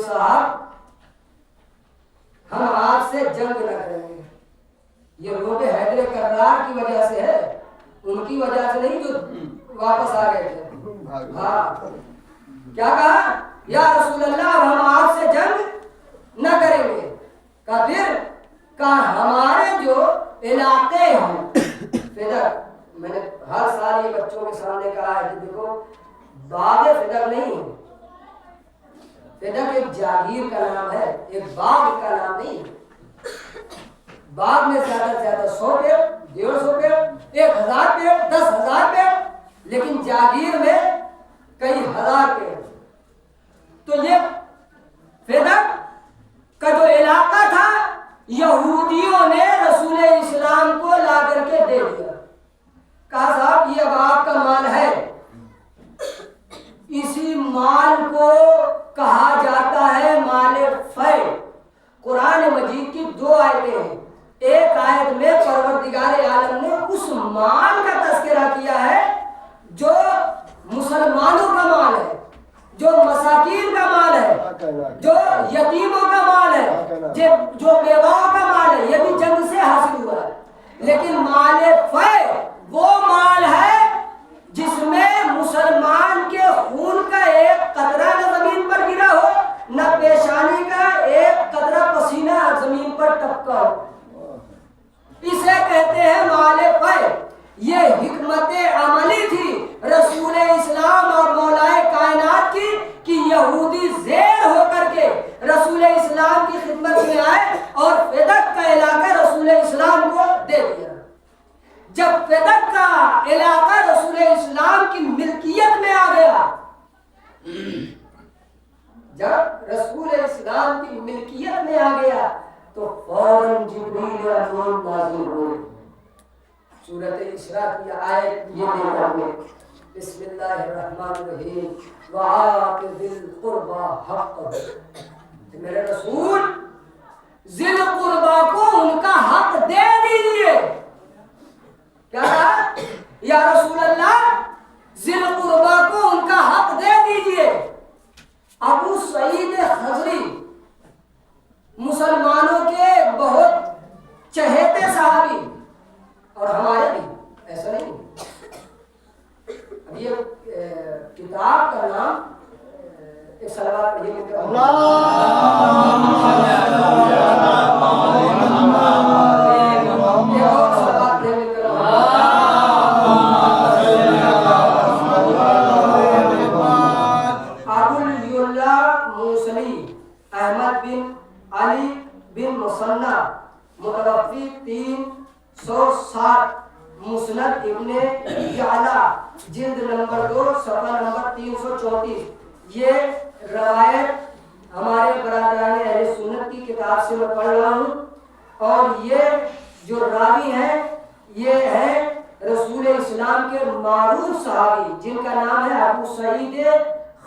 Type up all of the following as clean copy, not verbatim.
صاحب ہم آپ سے جنگ نہ کریں گے. یہ روب حیدر کرار کی وجہ سے ہے, ان کی وجہ سے نہیں جو واپس آ گئے تھے. ہاں کیا کہا یا رسول اللہ اب ہم آپ سے جنگ نہ کریں گے. کہا پھر کہا ہمارے جو علاقے ہیں فدق, میں نے ہر سال یہ بچوں کے سامنے کہا ہے کہ دیکھو باغ فدق نہیں ہے, فدق ایک جاگیر کا نام ہے, ایک باغ کا نام نہیں ہے. باغ میں زیادہ سے زیادہ 100 پیڑ, 150 پیڑ, 1000 پیڑ, 10,000 پیڑ, لیکن جاگیر میں کئی ہزار پیڑ. تو یہ فدق کا جو علاقہ تھا یہودیوں نے رسول اسلام کو لا کر کے دے دیا. کہا صاحب یہ اب آپ کا مال ہے. اسی مال کو کہا جاتا ہے مال فی. قرآن مجید کی 2 آیتیں ہیں. ایک آیت میں پروردگار عالم نے اس مال کا تذکرہ کیا ہے جو مسلمانوں کا مال ہے, جو مساکین کا مال ہے, جو یتیموں کا مال ہے, جو بیواؤں کا مال ہے. یہ بھی جنگ سے حاصل ہوا ہے. لیکن مال فی وہ مال ہے جس میں مسلمان کے خون کا ایک قطرہ نہ زمین پر گرا ہو, نہ پیشانی کا ایک قطرہ پسینہ زمین پر ٹپکا ہو. اسے کہتے ہیں مال فی. یہ حکمت عملی تھی رسول اسلام اور مولائے کائنات کی کہ یہودی زیر ہو کر کے رسول اسلام کی خدمت میں آئے اور فدق کا علاقہ رسول اسلام کو دے دیا. جب فدق کا علاقہ رسول اسلام کی ملکیت میں آ گیا, جب رسول اسلام کی ملکیت میں آ گیا تو فوراً جبریل امین نازل ہوئے. سورۃ اسراء کی آیت یہ دیکھا گے, بسم اللہ الرحمن الرحیم وآت ذی القربى حقہ. میرے رسول ذی القربى کو ان کا حق دے دیجیے. کیا کہا یا رسول اللہ ذی القربى کو ان کا حق دے دیجیے. ابو سعید خضری مسلمانوں کے بہت چہیتے صحابی, اور ہمارے بھی ایسا نہیں. اب یہ کتاب کا نام ایک صلوات پڑھیے احمد بن علی بن مصنع متوفی 360 مسند ابن یعلا جلد نمبر 2 صفحہ نمبر 334. یہ روایت ہمارے برادران اہل سنت کی کتاب سے میں پڑھ رہا ہوں, اور یہ جو راوی ہیں یہ ہیں رسول اسلام کے معروف صحابی جن کا نام ہے ابو سعید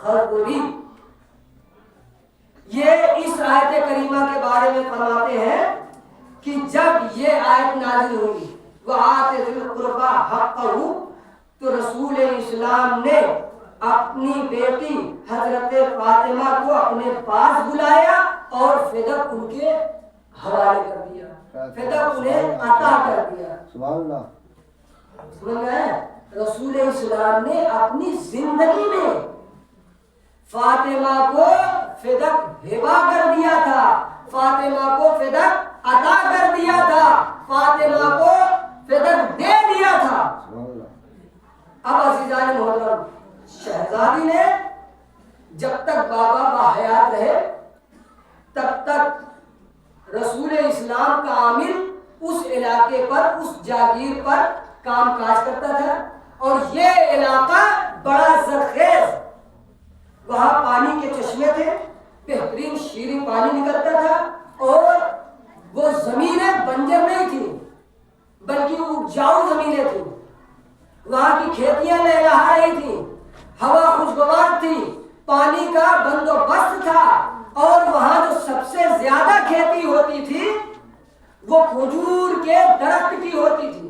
خضری. یہ اس آیت کریمہ کے بارے میں فرماتے ہیں کہ جب یہ آیت نازل ہوئی وآت ذی القربى حقہ, تو رسول اسلام نے اپنی بیٹی حضرت فاطمہ کو اپنے پاس بلایا اور فدق ان کے حوالے کر دیا, فدق انہیں عطا کر دیا. سبحان اللہ. سمجھ گئے؟ رسول اسلام نے اپنی زندگی میں فاطمہ کو فدق ہبا کر دیا تھا, فاطمہ کو فدق عطا کر دیا تھا, فاطمہ کو فدق دے دیا تھا. اب عزیزان محترم, شہزادی نے جب تک بابا باحیات رہے تب تک رسول اسلام کا عامل اس علاقے پر, اس جاگیر پر کام کاج کرتا تھا, اور یہ علاقہ بڑا زرخیز, وہاں پانی کے چشمے تھے, بہترین شیریں پانی نکلتا تھا, اور وہ زمینیں بنجر نہیں تھیں بلکہ اپجاؤ زمینیں تھیں. وہاں کی کھیتیاں لہلہا رہی تھیں, ہوا خوشگوار تھی, پانی کا بندوبست تھا, اور وہاں جو سب سے زیادہ کھیتی ہوتی تھی وہ کھجور کے درخت کی ہوتی تھی.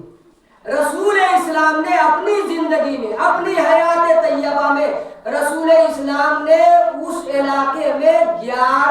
رسول اسلام نے اپنی زندگی میں, اپنی حیات طیبہ میں رسول اسلام نے اس علاقے میں 11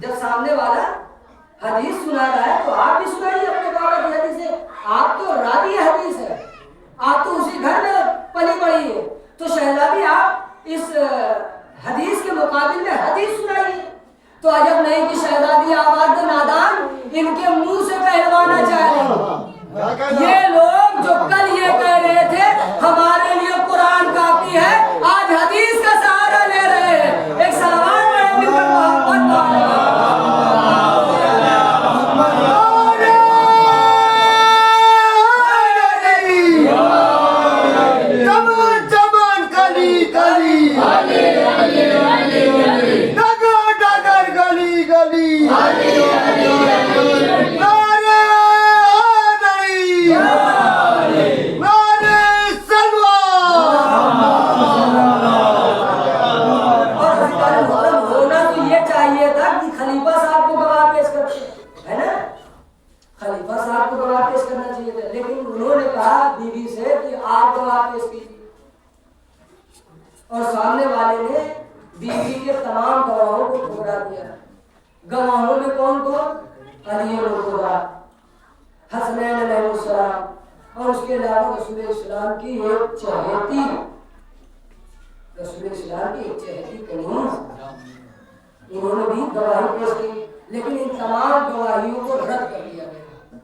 جب سامنے والا حدیث سنا رہا ہے تو آپ بھی سنائیے اپنے بابا کی حدیث ہے. آپ تو راوی حدیث ہے, آپ تو اسی گھر میں پلی بڑھی ہے, تو شہزادی آپ اس حدیث کے مقابل میں حدیث سنائیے. تو عجب نہیں کہ شہزادی آباد نادان ان کے منہ سے کہلوانا چاہے. یہ لوگ جو کل یہ کہہ رہے تھے ہمارے لیے قرآن کافی ہے, آج حدیث کا سہارا لے رہے ہیں. ایک سلمان میں محمد اور سامنے والے نے بیوی کے تمام گواہوں کو ٹھکرا دیا. گواہوں میں کون کون؟ علی مرتضیٰ, حسنین علیہ السلام اور اس کے علاوہ رسول اسلام کی ایک چہیتی, رسول اسلام کی ایک چہیتی کنیز, انہوں نے بھی گواہی پیش کی, لیکن ان تمام گواہیوں کو رد کر دیا گیا.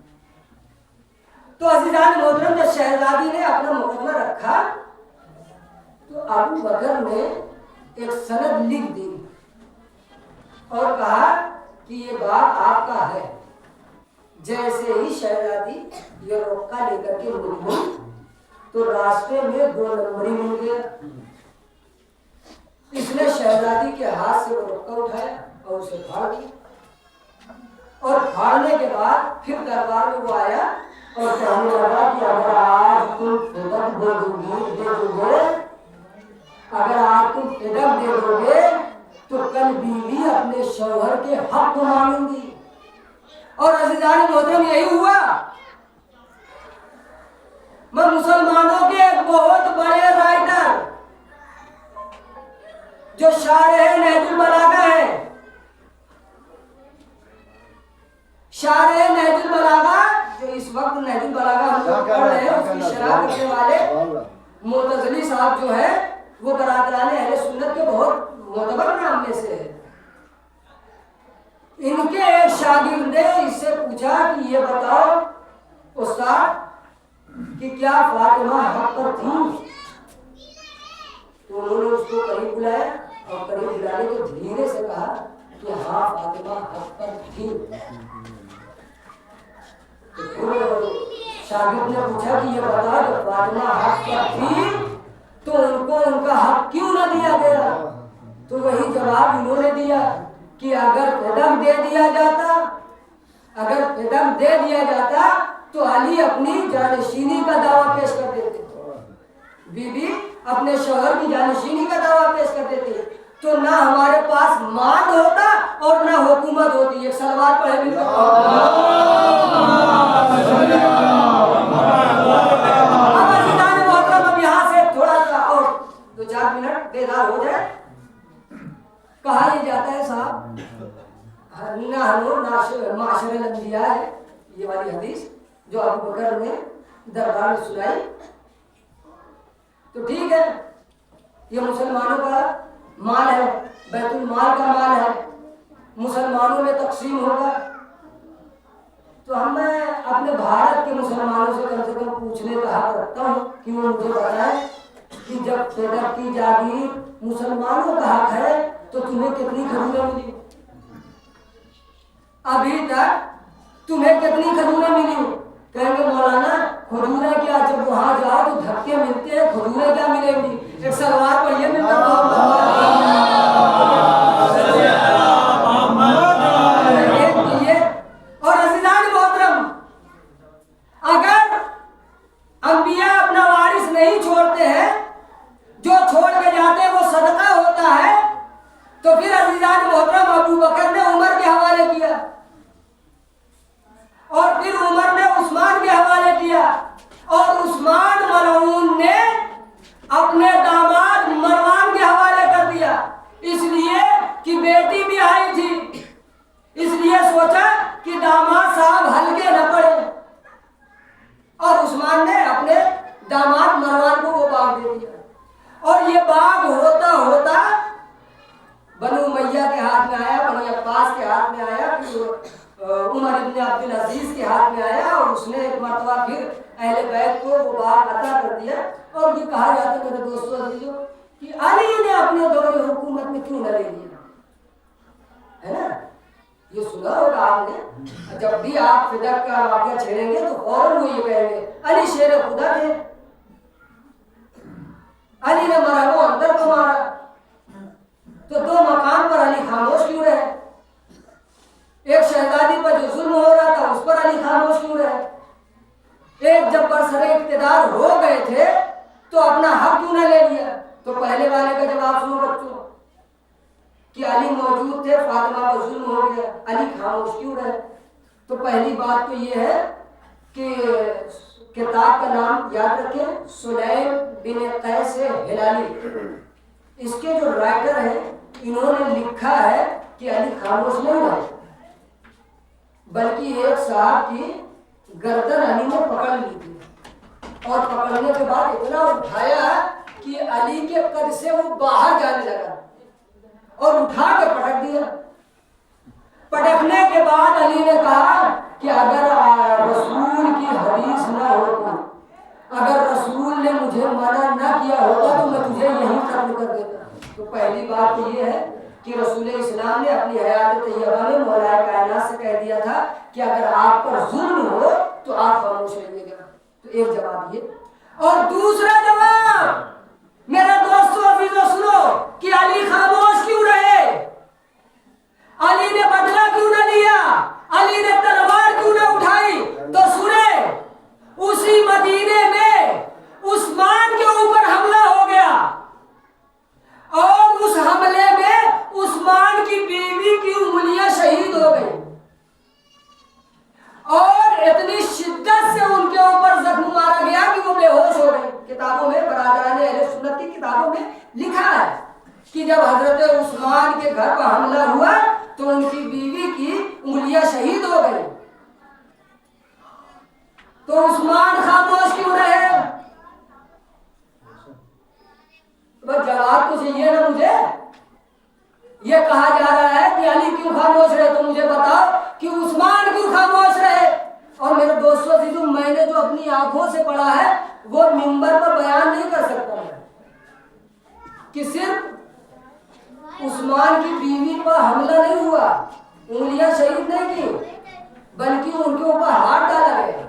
تو عزیزان محترم جب شہزادی نے اپنا مقدمہ رکھا تو ابو بکر نے ایک سند لکھ دی اور کہا کہ یہ بات آپ کا ہے. جیسے ہی شہزادی یہ رقعہ لے کر کے نکلی تو راستے میں 2 نمبری مل گیا. اس نے شہزادی کے ہاتھ سے وہ رقعہ اٹھایا اور اسے پھاڑ دیا, اور پھاڑنے کے بعد پھر دربار میں وہ آیا اور کہنے لگا کہ اگر آج تم فدق دے دو گے اگر آپ تم فدق دے دو گے تو کل بیوی اپنے شوہر کے حق کو مانیں گی. اور عزیزان محترم یہی ہوا. میں مسلمانوں کے ایک بہت بڑے رائٹر جو شارح نہج البلاغہ ہے, شارح نہج البلاغہ جو اس وقت نہج البلاغہ ہم لوگ پڑھ رہے ہیں, اس کی شرح کرنے والے معتزلی صاحب جو ہے وہ برادران اہل سنت کے بہت معتبر نام میں سے ہے. ان کے ایک شاگرد نے اس سے پوچھا کہ یہ بتاؤ استاد کہ کیا فاطمہ حق پر تھی؟ تو انہوں نے اس کو قریب بلایا اور قریب بلانے کو دھیرے سے کہا کہ ہاں فاطمہ حق پر تھی. شاگرد نے پوچھا کہ یہ بتا جب فاطمہ حق پر تھی تو ان کو ان کا حق کیوں نہ دیا گیا؟ تو وہی جواب انہوں نے دیا کہ اگر فدق دے دیا جاتا تو علی اپنی جانشینی کا دعویٰ پیش کر دیتے, بی بی اپنے شوہر کی جانشینی کا دعویٰ پیش کر دیتے, تو نہ ہمارے پاس مال ہوتا اور نہ حکومت ہوتی. ایک سلوات پڑھے بھی اب یہاں سے تھوڑا سا اور 2-4 منٹ بیدار ہو جائے. کہا یہ جاتا ہے صاحب معاشر الانبیاء ہے یہ والی حدیث جو ابو بکر نے دربار میں سنائی. تو ٹھیک ہے, یہ مسلمانوں کا مال ہے, بیت المال کا مال ہے, مسلمانوں میں تقسیم ہوگا. تو میں اپنے بھارت کے مسلمانوں سے کم پوچھنے کا حق رکھتا ہوں کہ وہ مجھے بتائیں کہ جب فدق کی جاگیر مسلمانوں کا حق ہے تو تمہیں کتنی کھجوریں ملی؟ ابھی تک تمہیں کتنی کھجوریں ملی؟ کہیں گے مولانا کھجوریں کیا, جب وہاں جاؤ تو دھکے ملتے ہیں, کھجوریں کیا ملیں گی؟ ایک سلوات پڑھیے اور عزیزان محترم, اگر انبیاء اپنا وارث نہیں چھوڑتے ہیں, جو چھوڑ کے جاتے ہیں وہ صدقہ ہوتا ہے, تو پھر عزیزان محترم ابو بکر نے عمر کے حوالے کیا اور پھر عمر نے عثمان کے حوالے کیا اور عثمان ملعون نے اپنے داماد مروان کے حوالے کر دیا, اس لیے کہ بیٹی بھی آئی تھی سوچا کہ داماد صاحب ہلکے نہ پڑے، اور عثمان نے اپنے داماد مروان کو وہ باغ دے دیا، اور یہ باغ ہوتا ہوتا بنو امیہ کے ہاتھ میں آیا، بنو عباس کے ہاتھ میں آیا، پھر عمر ابن عبد العزیز کے ہاتھ میں آیا، اور اس نے ایک مرتبہ پھر اہل بیت کو وہ باغ عطا کر دیا۔ اور یہ کہا جاتا ہے میرے دوستوں عزیزوں کہ علی نے اپنے دور حکومت میں کیوں نہ لے لیا، ہے نا؟ یہ سنا ہوگا آپ نے، جب بھی آپ فدق کا واقعہ چھیڑیں گے تو فوراً وہ یہ کہیں گے علی شیر خدا تھے، علی نے مرا وہ اندر کو مارا، تو دو مقام پر علی خاموش کیوں رہے؟ ایک شہزادی پر جو ظلم ہو رہا تھا اس پر علی خاموش کیوں رہے؟ ایک جب برسر اقتدار ہو گئے تھے تو اپنا حق کیوں نہ لے لیا؟ تو پہلے والے کا جواب سنو بچوں کہ علی موجود تھے، فاطمہ پر ظلم ہو گیا، علی خاموش کیوں رہے؟ تو پہلی بات تو یہ ہے کہ کتاب کا نام یاد رکھیں، سلیم بن قیس ہلالی، اس کے جو رائٹر ہیں انہوں نے لکھا ہے کہ علی خاموش نہیں رہے، بلکہ ایک صاحب کی گردن علی نے پکڑ لی تھی، اور پکڑنے کے بعد اتنا اٹھایا کہ علی کے قد سے وہ باہر جانے لگا، اور اٹھا کے پٹک دیا۔ پٹکنے کے بعد علی نے کہا کہ اگر رسول کی حدیث نہ ہوتی، اگر رسول نے مجھے منع نہ کیا ہوتا تو میں تجھے یہیں ختم کر دیتا۔ تو پہلی بات تو یہ ہے کہ رسول اسلام نے اپنی حیات طیبہ میں مولا کائنات سے کہہ دیا تھا کہ اگر آپ پر ظلم ہو تو آپ خاموش رہیے گا۔ تو ایک جواب یہ، اور دوسرا جواب میرے دوستو عزیزو سنو کہ علی خاموش کیوں رہے؟ علی نے بدلہ کیوں نہ لیا؟ علی نے تلوار کیوں نہ اٹھائی؟ تو سنے، اسی مدینے میں عثمان کے اوپر حملہ ہو گیا، اور اس حملے میں عثمان کی بیوی کی انگلیاں شہید ہو گئی، اور اتنی شدت سے ان کے اوپر زخم مارا گیا کہ وہ بے ہوش ہو گئے۔ کتابوں میں، برادران اہل سنت کی کتابوں میں لکھا ہے کہ جب حضرت عثمان کے گھر پر حملہ ہوا تو ان کی بیوی کی انگلیاں شہید ہو گئی۔ تو عثمان خاموش کیوں رہے؟ بس جواب تو چاہیے نا مجھے۔ یہ کہا جا رہا ہے کہ علی کیوں خاموش رہے، تو مجھے بتاؤ کہ عثمان کیوں خاموش رہے؟ اور میرے دوستوں عزیزو، میں نے جو اپنی آنکھوں سے پڑھا ہے وہ منبر پر بیان نہیں کر سکتا میں کہ صرف عثمان کی بیوی پر حملہ نہیں ہوا، انگلیاں شہید نہیں کی، بلکہ ان کے اوپر ہاتھ ڈالا گیا۔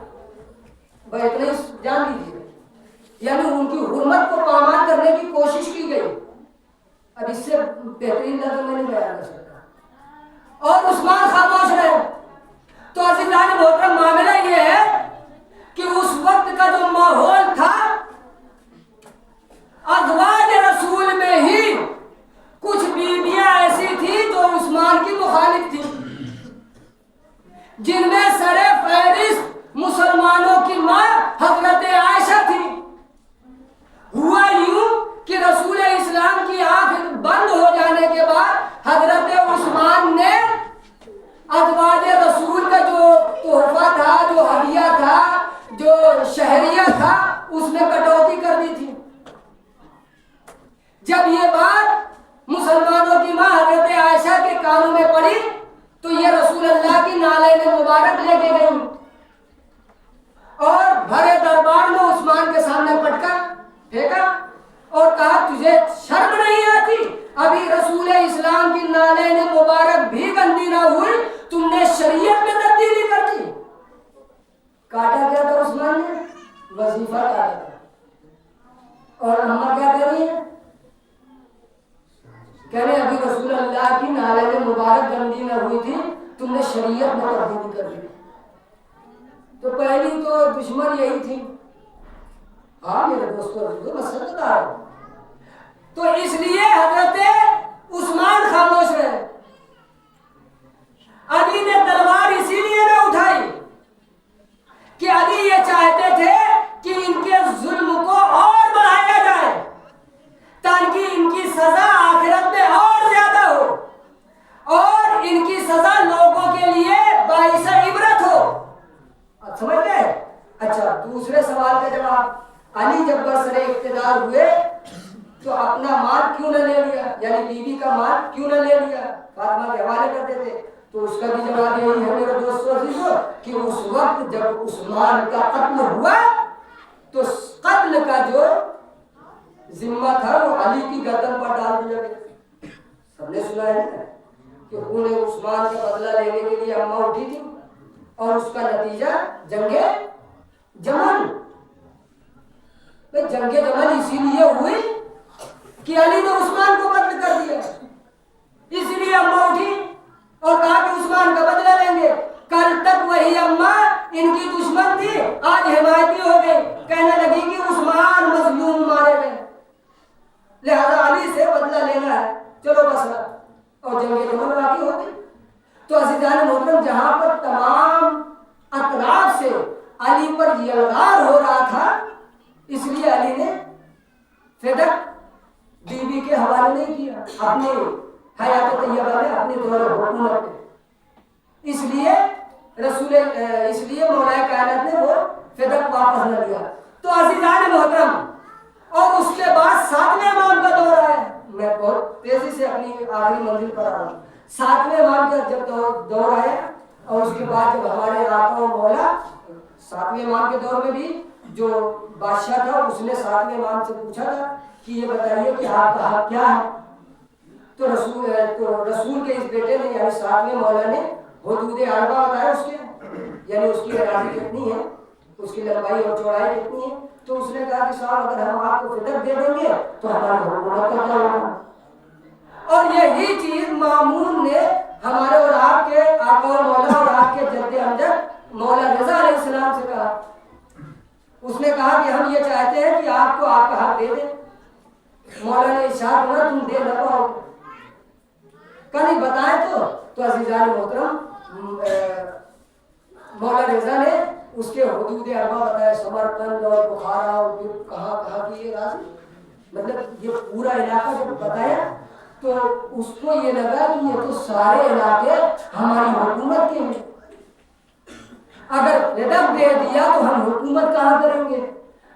بھائی اتنا ہی جان لیجیے، یعنی ان کی حرمت کو پامال کرنے کی کوشش کی گئی۔ اب اس سے بہترین لفظ میں نہیں بیان کر سکتا۔ اور عثمان خاموش رہے۔ تو عزیزان محترم، معاملہ یہ ہے کہ اس وقت کا جو ماحول تھا، ازواج رسول میں ہی کچھ بیویاں ایسی تھیں جو عثمان کی مخالف تھیں، جن میں سر فہرست مسلمانوں کی ماں حضرت عائشہ تھی۔ ہوا یوں کہ رسول اسلام کی آنکھ بند ہو جانے کے بعد حضرت عثمان نے ازواج رسول کا جو تحفہ تھا، جو ہدیہ تھا، جو شہریہ تھا، اس میں کٹوتی کر دی تھی۔ جب یہ بات مسلمانوں کی ماں حضرت عائشہ کے کانوں میں پڑی تو یہ رسول اللہ کی نالین مبارک لے کے گئی، اور بھرے دربار میں عثمان کے سامنے پٹکا پھینکا اور کہا تجھے شرم نہیں آتی؟ ابھی رسول اسلام کی نالین مبارک بھی گندی نہ ہوئی، تم نے شریعت میں تبدیلی کر دی۔ کاٹا کیا تھا عثمان نے؟ وظیفہ کاٹا تھا۔ اور اماں کیا کہہ رہی ہیں؟ کہہ رہے ابھی رسول اللہ کی نالین مبارک گندی نہ ہوئی تھی، تم نے شریعت میں تبدیلی کر دی۔ تو پہلی تو دشمن یہی تھی۔ ہاں میرے دوستوں، میں سچ بتا رہا ہوں۔ تو اس لیے حضرت عثمان خاموش رہے۔ علی نے تلوار اسی لیے نہ اٹھائی کہ علی یہ چاہتے تھے کہ ان کے ظلم کو اور بڑھایا جائے تاکہ ان کی سزا آخرت میں اور زیادہ ہو، اور ان کی سزا لوگوں کے لیے بیوی کا مال کیوں نہ لے لیا، فاطمہ کے حوالے کر دیتے؟ تو اس کا بھی جواب یہی ہے میرے دوستو عزیزو کہ اس وقت جب عثمان کا قتل ہوا تو قتل کا جو ذمہ تھا وہ علی کی گردن پر ڈال دیا گیا۔ سب نے سنا ہے کہ انہیں عثمان کا بدلہ لینے کے لیے اماں اٹھی تھی اور اس کا نتیجہ جنگ جمل۔ جنگ جمل اسی لیے ہوئی کہ علی نے عثمان کو قتل کر دیا، اسی لیے اماں اٹھی اور کہا کہ عثمان کا بدلہ لیں گے۔ کل تک وہی اماں ان کی دشمن تھی، آج حمایتی ہو گئی، کہنے لگی کہ عثمان مظلوم مارے گئے، لہذا علی سے بدلہ لینا ہے، چلو بس، اور جنگ جمل واقع ہو گئی۔ تو عزیزان محترم، جہاں پر تمام اطراف سے علی پر یلغار ہو رہا تھا، اس لیے علی نے فدق بیوی کے حوالے نہیں کیا اپنی حیات طیبہ میں، اپنے دور حکومت میں، اس لیے مولا کائنات نے وہ فدق واپس نہ لیا۔ تو عزیزان محترم، اور اس کے بعد 7ویں امام کا دور آیا۔ میں بہت تیزی سے اپنی آخری منزل پر آ رہا ہوں۔ 7ویں امام کا جب دور آیا اور اس کے بعد جب ہمارے آقا و مولا 7ویں امام کے دور میں بھی جو بادشاہ تھا اس نے 7ویں امام سے پوچھا تھا کہ یہ بتائیے کہ آپ کا حق کیا ہے؟ تو رسول کے اس بیٹے نے یعنی 7ویں مولا نے حدود اربع بتایا اس کے، یعنی اس کی اراضی کتنی ہے، اس کی لمبائی اور چوڑائی کتنی ہے۔ تو اس نے کہا کہ صاحب اگر ہم آپ کو فدق دے دیں گے تو ہماری حکومت کا کیا ہوگا؟ اور یہی چیز مامون نے ہمارے اور آپ کے آقا و مولا اور آپ کے جد امجد مولا رضا علیہ السلام سے کہا۔ اس نے کہا کہ ہم یہ چاہتے ہیں کہ آپ کو آپ کا حق دے دیں۔ مولا نے ارشاد کرا تم دے نہ پاؤ، کہیں بتائیں تو عزیزان محترم مولا رضا نے اس کے حدود اربع بتایا، سمرقند اور بخارا اور کہاں کی یہ راز، مطلب یہ پورا علاقہ جب بتایا تو اس کو یہ لگا کہ یہ تو سارے علاقے ہماری حکومت کے ہیں، اگر فدق دے دیا تو ہم حکومت کہاں کریں گے؟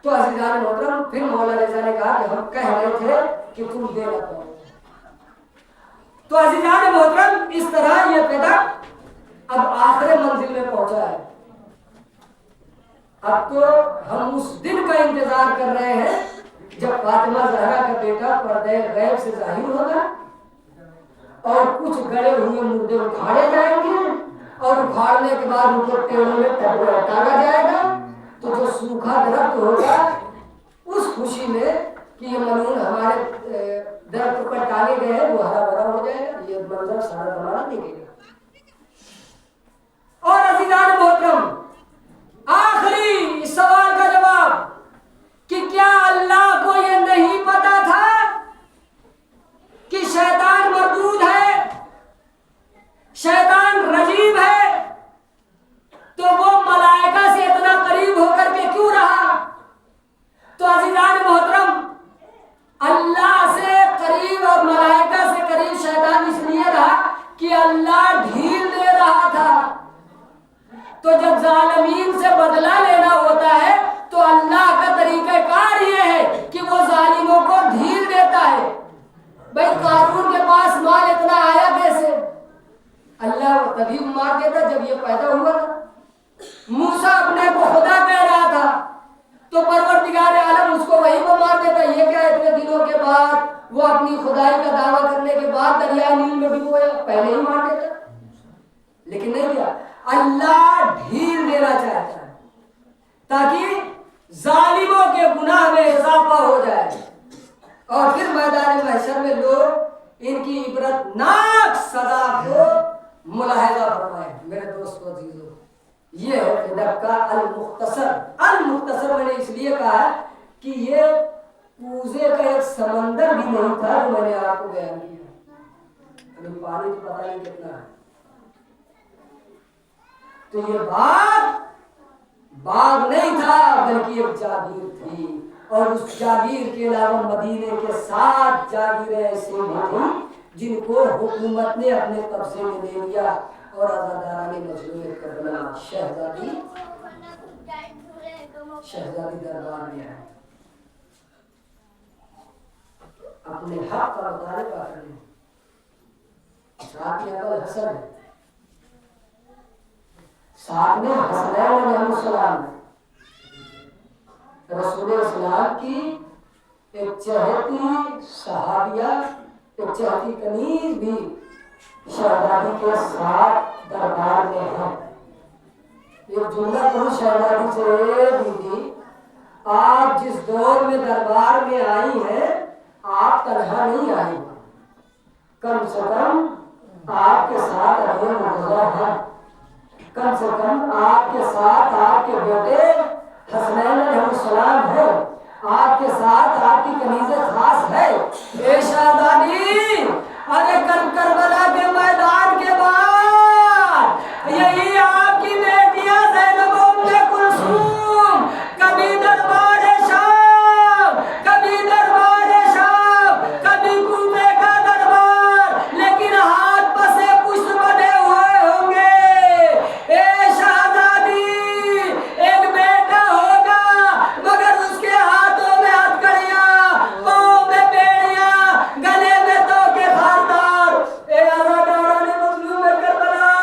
تو عزیزان محترم پھر مولا رضا نے کہا کہ ہم کہہ رہے تھے کہ تم دے نہ پاؤ۔ تو عزیزان محترم اس طرح یہ فدق اب آخر منزل میں پہنچا ہے۔ اب تو ہم اس دن کا انتظار کر رہے ہیں جب فاطمہ زہرا کا بیٹا پردے غیب سے ظاہر ہوگا اور کچھ گڑے ہوئے مردے اٹھاڑے جائیں گے اور اکھاڑنے کے بعد ان کو پیڑوں میں ٹالا جائے گا، تو جو سوکھا درخت ہوگا اس خوشی میں کہ یہ ملعون ہمارے درخت پر ٹالے گئے ہیں وہ ہرا بھرا ہو جائے گا، یہ منظر سارا زمانہ دیکھے گا۔ اور عزیزان محترم آخری اس سوال کا جواب کہ کیا اللہ کو یہ نہیں پتا تھا کہ شیطان مردود ہے، شیطان رجیم ہے، تو وہ ملائکہ سے اتنا قریب ہو کر کے کیوں رہا؟ تو عزیزان محترم اللہ سے قریب اور ملائکہ سے قریب شیطان اس لیے رہا کہ اللہ ڈھیل دے رہا تھا۔ تو جب ظالمین سے بدلہ لینا ہوتا ہے تو اللہ کا طریقہ کار یہ ہے کہ وہ ظالموں کو ڈھیل دیتا ہے۔ بھائی قارون کے پاس مال اتنا آیا کیسے؟ اللہ تبھی مار دیتا جب یہ پیدا ہوا تھا۔ موسیٰ اپنے کو خدا کہہ رہا تھا تو پروردگار عالم اس کو وہی کو مار دیتا۔ یہ کیا اتنے دنوں کے بعد وہ اپنی خدائی کا دعویٰ کرنے کے بعد دریائے نیل میں ڈبویا، پہلے ہی مار دیتا، لیکن نہیں کیا، اللہ ڈھیل دینا چاہتا ہے تاکہ ظالموں کے گناہ میں اضافہ ہو جائے اور پھر میدان محشر میں لوگ ان کی عبرت ناک سزا کو ملاحظہ فرمائیں۔ میرے دوستو عزیزو، یہ ہے فدق کا المختصر۔ المختصر میں نے اس لیے کہا ہے کہ یہ کوزے کا ایک سمندر بھی نہیں تھا جو میں نے آپ کو بیان کیا، ابھی پانی تو پتہ نہیں کتنا ہے۔ تو یہ باغ نہیں تھا بلکہ ایک جاگیر تھی، اور اس جاگیر کے علاوہ مدینے کے 7 جاگیریں ایسی بھی تھیں جن کو حکومت نے اپنے قبضے میں لے لیا، اور آزاداران مظلوم کربلا شہزادی دربار میں آئے، اپنے حق کا مطالبہ کرنے ساتھ میں ابو حسن ہے، ساتھ میں حسنین علیہ السلام ہے۔ رسول اسلام کی ایک چہتی صحابیہ، ایک چہتی کنیز بھی شہزادی کے ساتھ دربار میں ہے۔ ایک جملہ تو شہزادی سے دیدی، آپ جس دور میں دربار میں آئی ہیں آپ تنہا نہیں آئی، کم سے کم آپ کے ساتھ علی مرتضیٰ ہے، کم سے کم آپ کے ساتھ آپ کے بیٹے حسنین علیہ السلام ہے، آپ کے ساتھ آپ کی کنیز خاص ہے۔ اے شہزادی، ارے کربلا کے میدان کے بعد یہی آپ کی بیٹیاں زینب و ام کلثوم کبھی دربار شام، کبھی دربار شام، کبھی کوفے کا دربار، لیکن ہاتھ پسے پشت بنے ہوئے ہوں گے۔ اے شہزادی، ایک بیٹا ہوگا مگر اس کے ہاتھوں میں ہتھکڑیاں، پاؤں میں بیڑیاں، گلے میں توکے خاردار۔ اے عزاداران مظلوم کربلا،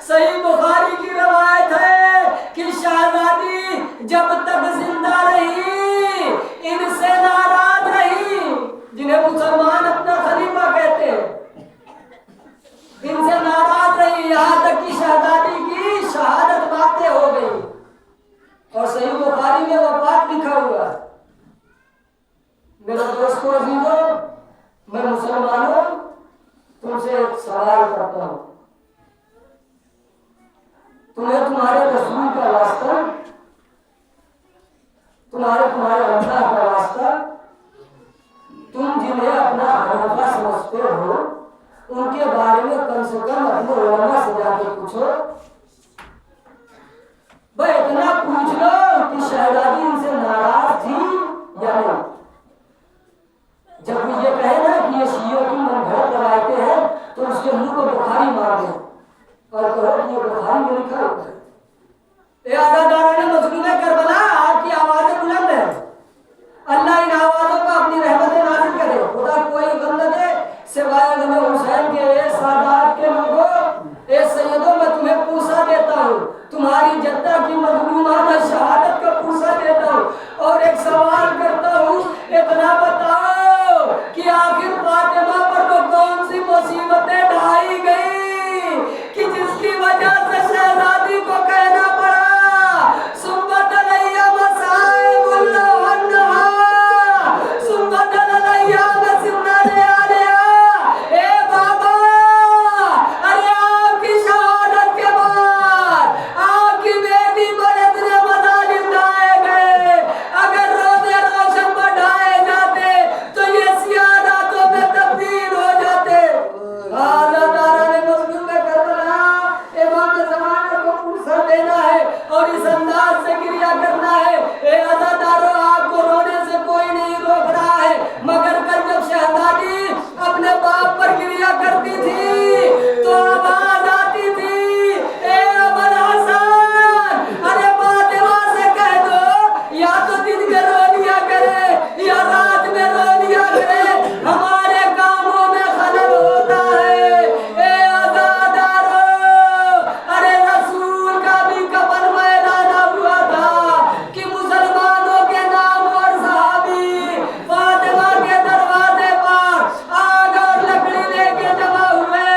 صحیح بخاری کی روایت ہے کہ شہزادی جب تک زندہ رہی ان سے ناراض رہی، جنہیں مسلمان اپنا خلیفہ کہتے ہیں، ان سے ناراض رہی، یہاں تک کہ شہزادی کی شہادت باتیں ہو گئی اور صحیح بخاری میں وفات لکھا ہوا ہے۔ میرے دوستوں عزیزوں، میں مسلمانوں تم سے ایک سوال کرتا ہوں، تمہیں تمہارے رسول کا واسطہ، تمہارے اللہ کا واسطہ، تم جنہیں اپنا خلیفہ سمجھتے ہو ان کے بارے میں کم سے کم اپنے علماء سے جا کے پوچھو، بھائی اتنا پوچھ لو کہ شہزادی ان سے ناراض تھی یا نہیں۔ جب وہ یہ کہے نا کہ یہ شیعوں کی من گھڑت روایتیں ہیں تو اس کے منہ کو بخاری مار دیں اور کہو کہ یہ بخاری میں لکھا ہوتا ہے۔ اے عزاداران مظلوم کربلا، آپ کی آوازیں بلند ہیں، اللہ ان آوازوں کو اپنی رحمت نازل کرے، خدا کوئی غم نہ دے سوائے غم حسین کے۔ اے سادات کے لوگوں، اے سیدوں، میں تمہیں پوسا دیتا ہوں، تمہاری جدہ کی مظلومانہ شہادت کا پوسا دیتا ہوں اور ایک سوال کرتا ہوں، اتنا بتاؤ کہ آخر فاطمہ پر تو کون سی مصیبتیں ڈھائی گئی کہ جس کی وجہ سے شہزادی کو کہنا پڑا سمت علیہ مصائب اللہ ونہا، سمت علیہ مسمنا علیہ۔ اے بابا، ارے آپ کی شہادت کے بعد آپ کی بیٹی پر اتنے مظالم ڈھائے گئے، اگر روزے روشن پر ڈھائے جاتے تو یہ سیاہ راتوں میں تبدیل ہو جاتے۔ عزاداران مظلوم کربلا، امام زمانہ کو پوسا دینا ہے اور اس انداز سے گریہ کرنا ہے۔ اے عزاداروں، آپ کو رونے سے کوئی نہیں روک رہا ہے، مگر کل جب شہزادی اپنے باپ پر گریہ کرتی تھی تو آواز آتی تھی، اے ابو الحسن، ارے فاطمہ سے کہہ دو یا تو دن میں رو لیا کرے یا رات میں رو لیا کرے، ہمارے کاموں میں خلل ہوتا ہے۔ اے عزاداروں، ارے رسول کا بھی کفن میں اعلان ہوا تھا کہ مسلمانوں کے نام اور صحابی فاطمہ کے دروازے پر آگ اور لکڑی لے کے جمع ہوئے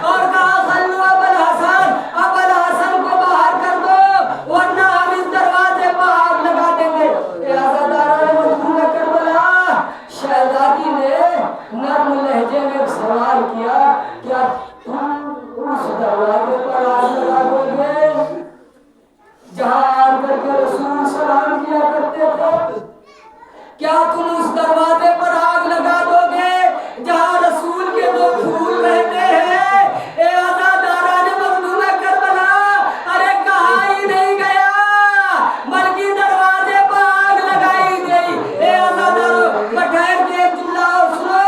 اور کہا خلو ابو الحسن کو باہر کر دو ورنہ ہم اس دروازے پر آگ لگا دیں گے۔ اے عزاداران مظلوم کربلا، شہزادی نے نرم لہجے میں ایک سوال کیا، کیا تم اس دروازے پر آگ لگا دو گے جہاں آ کر کے رسول سلام کیا کرتے تھے؟ کیا تم اس دروازے پر آگ لگا دو گے جہاں رسول کے دو پھول رہتے ہیں؟ اے عزاداران مظلوم کربلا، ارے کہا ہی نہیں گیا بلکہ دروازے پر آگ لگائی گئی۔ اے عزاداروں، بٹھیر کے ایک جملہ اور سنو،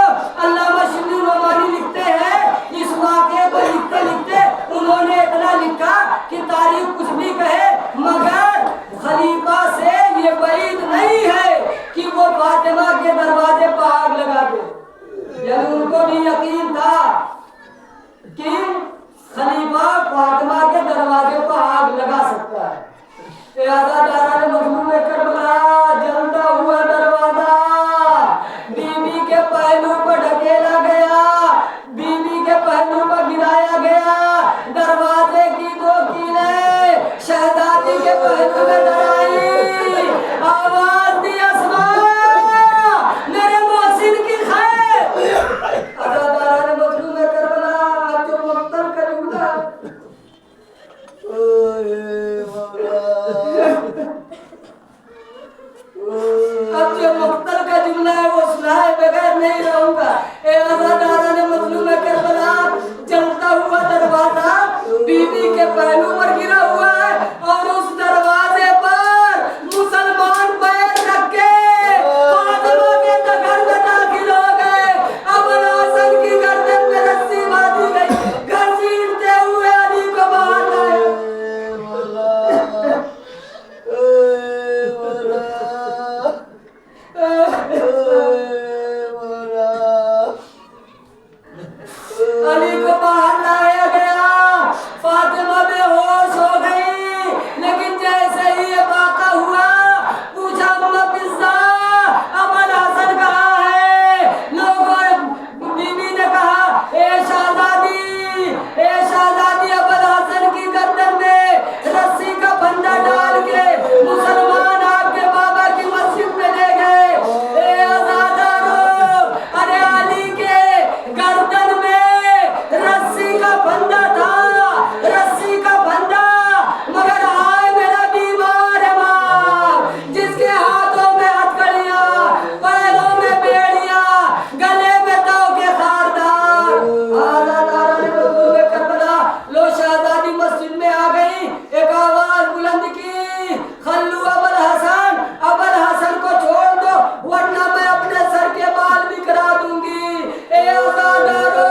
علامہ شبلی نعمانی لکھتے ہیں، اس واقعے کو لکھتے لکھتے انہوں نے اتنا لکھا کہ تاریخ کچھ بھی کہے مگر خلیفہ سے یہ بعید نہیں ہے کہ وہ فاطمہ خلیفہ فاطمہ کے دروازے کو آگ لگا سکتا ہے۔ اے عزاداران مظلوم کربلا، جلتا ہوا دروازہ بی بی کے پہلو پر ڈھکیلا گیا، بی بی کے پہلو پر گرایا گیا، دروازے کی دو کیلیں شہزادی کے پہلو میں ڈرائی، آواز دی اسماء میرے محسن کی خیر۔ عزاداران مظلوم کربلا، جو مقتل کا جملہ اب جو مقتل کا جملہ ہے وہ سنائے بغیر نہیں رہوں گا۔ اے عزاداران مظلوم کربلا، جلتا ہوا دروازہ بی بی کے پہلو پر گرا ہوا ہے اور اس دروازے پر مسلمان پیر رکھ کے فاطمہ کے گھر میں داخل ہو گئے۔ ابو الحسن کی گردن میں رسی باندھی گئی، گھسیٹتے ہوئے علی کو باہر لائے۔ علی کو باہر لایا گیا، فاطمہ بے ہوش ہو گئی، لیکن جیسے ہی یہ واقع ہوا پوچھا اما پزا ابو الحسن کہاں ہے؟ لوگوں بی بی نے کہا اے شہزادی ابو الحسن کی گردن میں رسی کا پھندا ڈال کے مسلمان آپ کے بابا کی مسجد میں لے گئے۔ اے عزادارو، ارے علی کے گردن میں رسی کا پھندا تھا، رسی کا پھندا، مگر آئے میرا بیمار امام جس کے ہاتھوں میں ہتھکڑیاں، پیروں میں بیڑیاں، گلے میں تو کے خاردار۔ عزاداران مظلوم کربلا، لو شہزادی مسجد میں آ گئی، ایک آواز بلند کی، خلو ابو الحسن کو چھوڑ دو ورنہ میں اپنے سر کے بال بھی کرا دوں گی۔ اے عزادارو،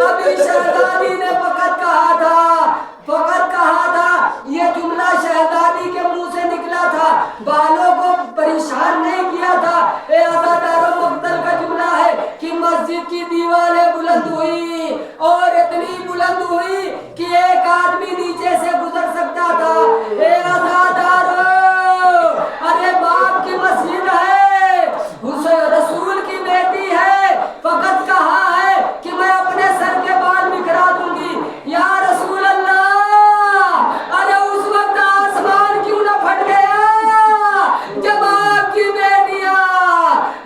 ابھی شہزادی نے فقط کہا تھا، یہ جملہ شہزادی کے منہ سے نکلا تھا، بالوں کو پریشان نہیں کیا تھا۔ اے عزادارو، مقتل کا جملہ ہے کہ مسجد کی دیواریں بلند ہوئی اور اتنی بلند ہوئی کہ ایک آدمی نیچے سے گزر سکتا تھا۔ اے عزادارو، ارے باپ کی مسجد ہے، حسین رسول کی بیٹی ہے، فقط کہا ہے کہ میں اپنے سر کے بال بکھرا دوں گی۔ یا رسول اللہ، ارے اس وقت آسمان کیوں نہ پھٹ گیا جب آپ کی بیٹیاں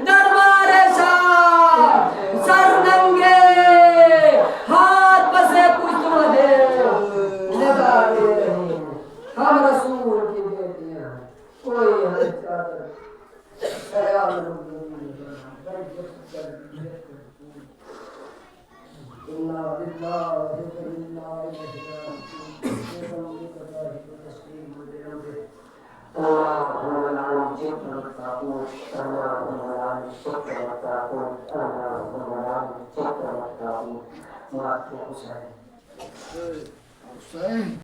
دربار شاہ سر ننگے ہاتھ بسے پشت مدے لگا دے رہی ہیں۔ ہم رسول کی بیٹیاں، کوئی حد چادر خیال رکھنے